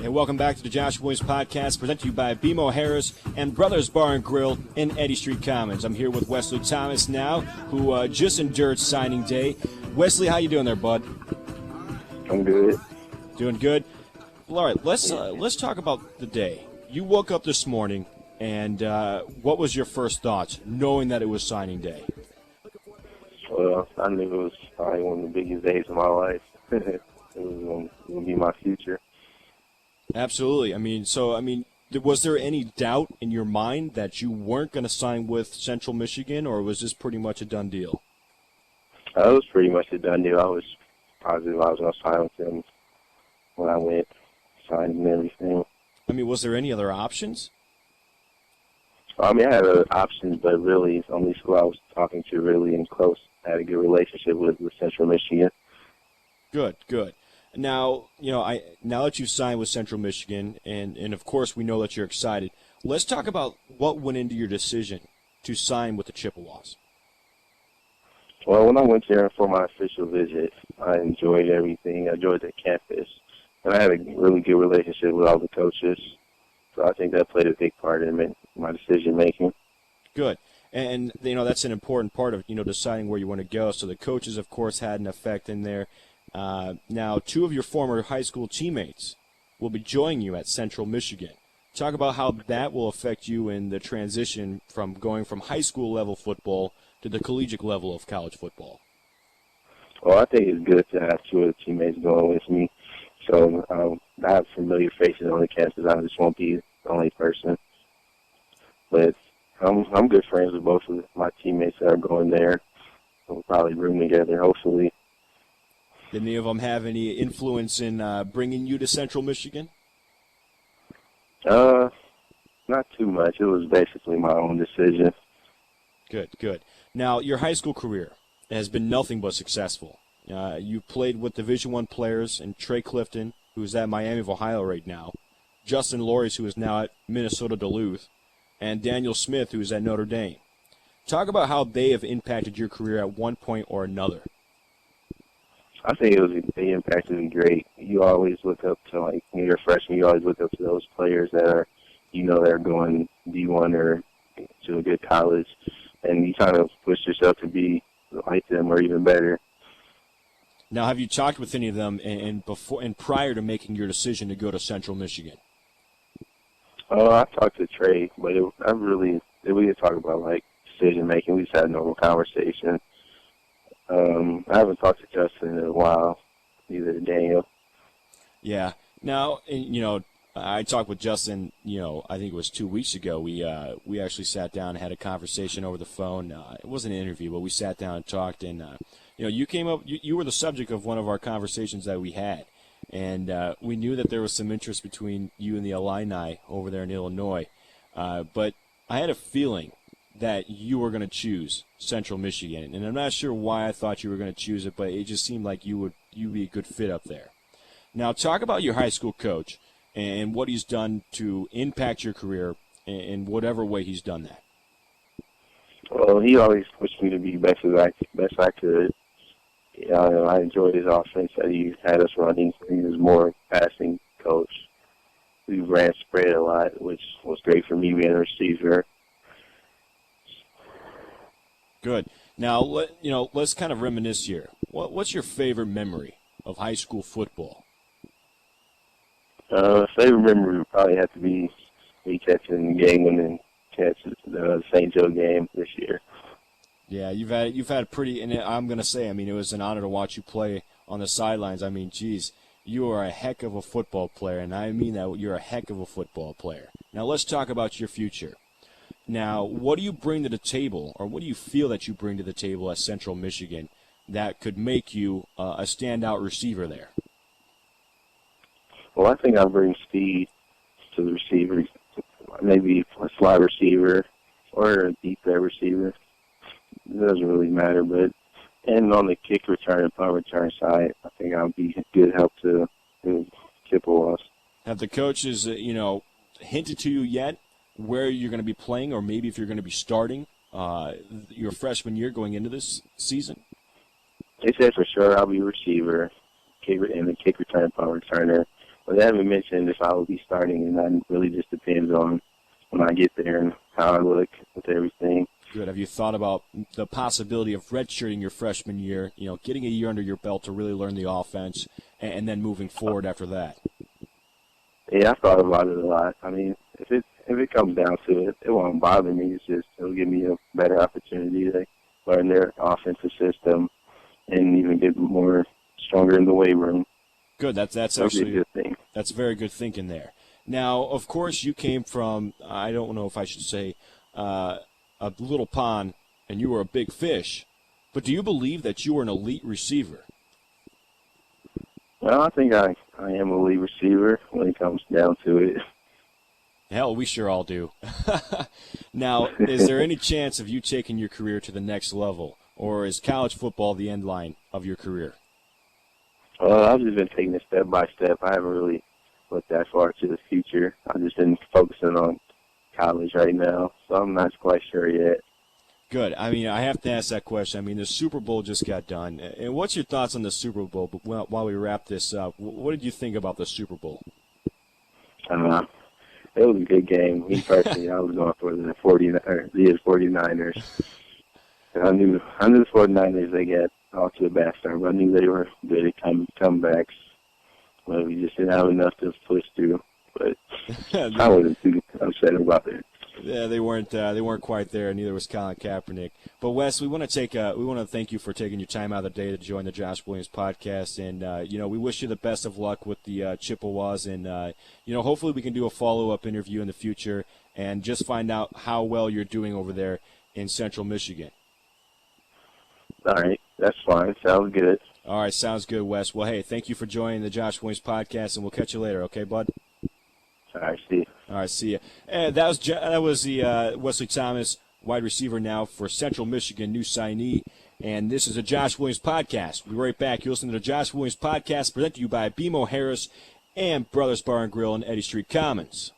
And welcome back to the Josh Boys Podcast, presented to you by BMO Harris and Brothers Bar and Grill in Eddy Street Commons. I'm here with Wesley Thomas now, who just endured signing day. Wesley, how you doing there, bud? I'm good. Doing good. Well, all right, let's talk about the day. You woke up this morning, and what was your first thoughts, knowing that it was signing day? Well, I knew it was probably one of the biggest days of my life. It was going to be my future. Absolutely. Was there any doubt in your mind that you weren't going to sign with Central Michigan, or was this pretty much a done deal? It was pretty much a done deal. I was positive I was going to sign with them when I went, signed and everything. Was there any other options? I had other options, but really, the only school I was talking to really and close, I had a good relationship with Central Michigan. Good. Now, now that you've signed with Central Michigan, and of course we know that you're excited, let's talk about what went into your decision to sign with the Chippewas. Well, when I went there for my official visit, I enjoyed everything. I enjoyed the campus, and I had a really good relationship with all the coaches. So I think that played a big part in my decision-making. Good. And, that's an important part of, deciding where you want to go. So the coaches, of course, had an effect in there. Now, two of your former high school teammates will be joining you at Central Michigan. Talk about how that will affect you in the transition from going from high school level football to the collegiate level of college football. Well, I think it's good to have two of the teammates going with me. So I have familiar faces on the campus. I just won't be the only person. But I'm good friends with both of my teammates that are going there. We'll probably room together, hopefully. Did any of them have any influence in bringing you to Central Michigan? Not too much. It was basically my own decision. Good. Now, your high school career has been nothing but successful. You played with Division I players and Trey Clifton, who's at Miami of Ohio right now, Justin Loris, who is now at Minnesota Duluth, and Daniel Smith, who is at Notre Dame. Talk about how they have impacted your career at one point or another. I think they impacted me great. You always look up to, when you're a freshman, you always look up to those players that are, they're going D1 or to a good college, and you kind of push yourself to be like them or even better. Now, have you talked with any of them and prior to making your decision to go to Central Michigan? I talked to Trey, but we didn't talk about decision making. We just had a normal conversation. I haven't talked to Justin in a while, neither did Daniel. Yeah. Now, I talked with Justin, I think it was 2 weeks ago. We actually sat down and had a conversation over the phone. It wasn't an interview, but we sat down and talked. And, you came up, you were the subject of one of our conversations that we had. And we knew that there was some interest between you and the Illini over there in Illinois. But I had a feeling that you were going to choose Central Michigan. And I'm not sure why I thought you were going to choose it, but it just seemed like you'd be a good fit up there. Now, talk about your high school coach and what he's done to impact your career in whatever way he's done that. Well, he always pushed me to be best I could. I enjoyed his offense that he had us running. He was more passing coach. We ran spread a lot, which was great for me being a receiver. Good. Now, let's kind of reminisce here. What's your favorite memory of high school football? Favorite memory would probably have to be me catching the game-winning catch the St. Joe game this year. Yeah, you've had pretty, and I'm going to say, it was an honor to watch you play on the sidelines. Geez, you are a heck of a football player, and I mean that you're a heck of a football player. Now, let's talk about your future. Now, what do you bring to the table, or what do you feel that you bring to the table at Central Michigan that could make you a standout receiver there? Well, I think I bring speed to the receivers, maybe a slot receiver or a deep threat receiver. It doesn't really matter, but and on the kick return and punt return side, I think I'll be a good help to the Chippewas. Have the coaches, hinted to you yet where you're going to be playing, or maybe if you're going to be starting your freshman year going into this season? They said for sure I'll be a receiver, and the kick return, punt returner, But they haven't mentioned if I will be starting, and that really just depends on when I get there and how I look with everything. Good. Have you thought about the possibility of redshirting your freshman year, getting a year under your belt to really learn the offense, and then moving forward after that? Yeah, I thought about it a lot. I mean, if it comes down to it, it won't bother me. It's just it'll give me a better opportunity to learn their offensive system and even get more stronger in the weight room. Good. That's actually a good thing. That's very good thinking there. Now, of course, you came from, I don't know if I should say, a little pond, and you were a big fish. But do you believe that you were an elite receiver? Well, I think I am a elite receiver when it comes down to it. Hell, we sure all do. Now, is there any chance of you taking your career to the next level, or is college football the end line of your career? I've just been taking it step by step. I haven't really looked that far to the future. I've just been focusing on college right now, so I'm not quite sure yet. Good. I mean, I have to ask that question. I mean, the Super Bowl just got done. And what's your thoughts on the Super Bowl? But while we wrap this up, what did you think about the Super Bowl? It was a good game. Me personally, I was going for the 49ers. I knew the 49ers, they got off to a bad start, but I knew they were good at comebacks. Well, we just didn't have enough to push through. But I wasn't too upset about it. Yeah, they weren't quite there. Neither was Colin Kaepernick. But Wes, we want to thank you for taking your time out of the day to join the Josh Williams podcast, and we wish you the best of luck with the Chippewas, and hopefully we can do a follow-up interview in the future and just find out how well you're doing over there in Central Michigan. All right, that's fine. Sounds good. All right, sounds good, Wes. Well, hey, thank you for joining the Josh Williams podcast, and we'll catch you later. Okay, bud. All right, see you. All right, see you. And that was the Wesley Thomas, wide receiver now for Central Michigan, new signee. And this is a Josh Williams podcast. We'll be right back. You're listening to the Josh Williams podcast, presented to you by BMO Harris and Brothers Bar and Grill in Eddy Street Commons.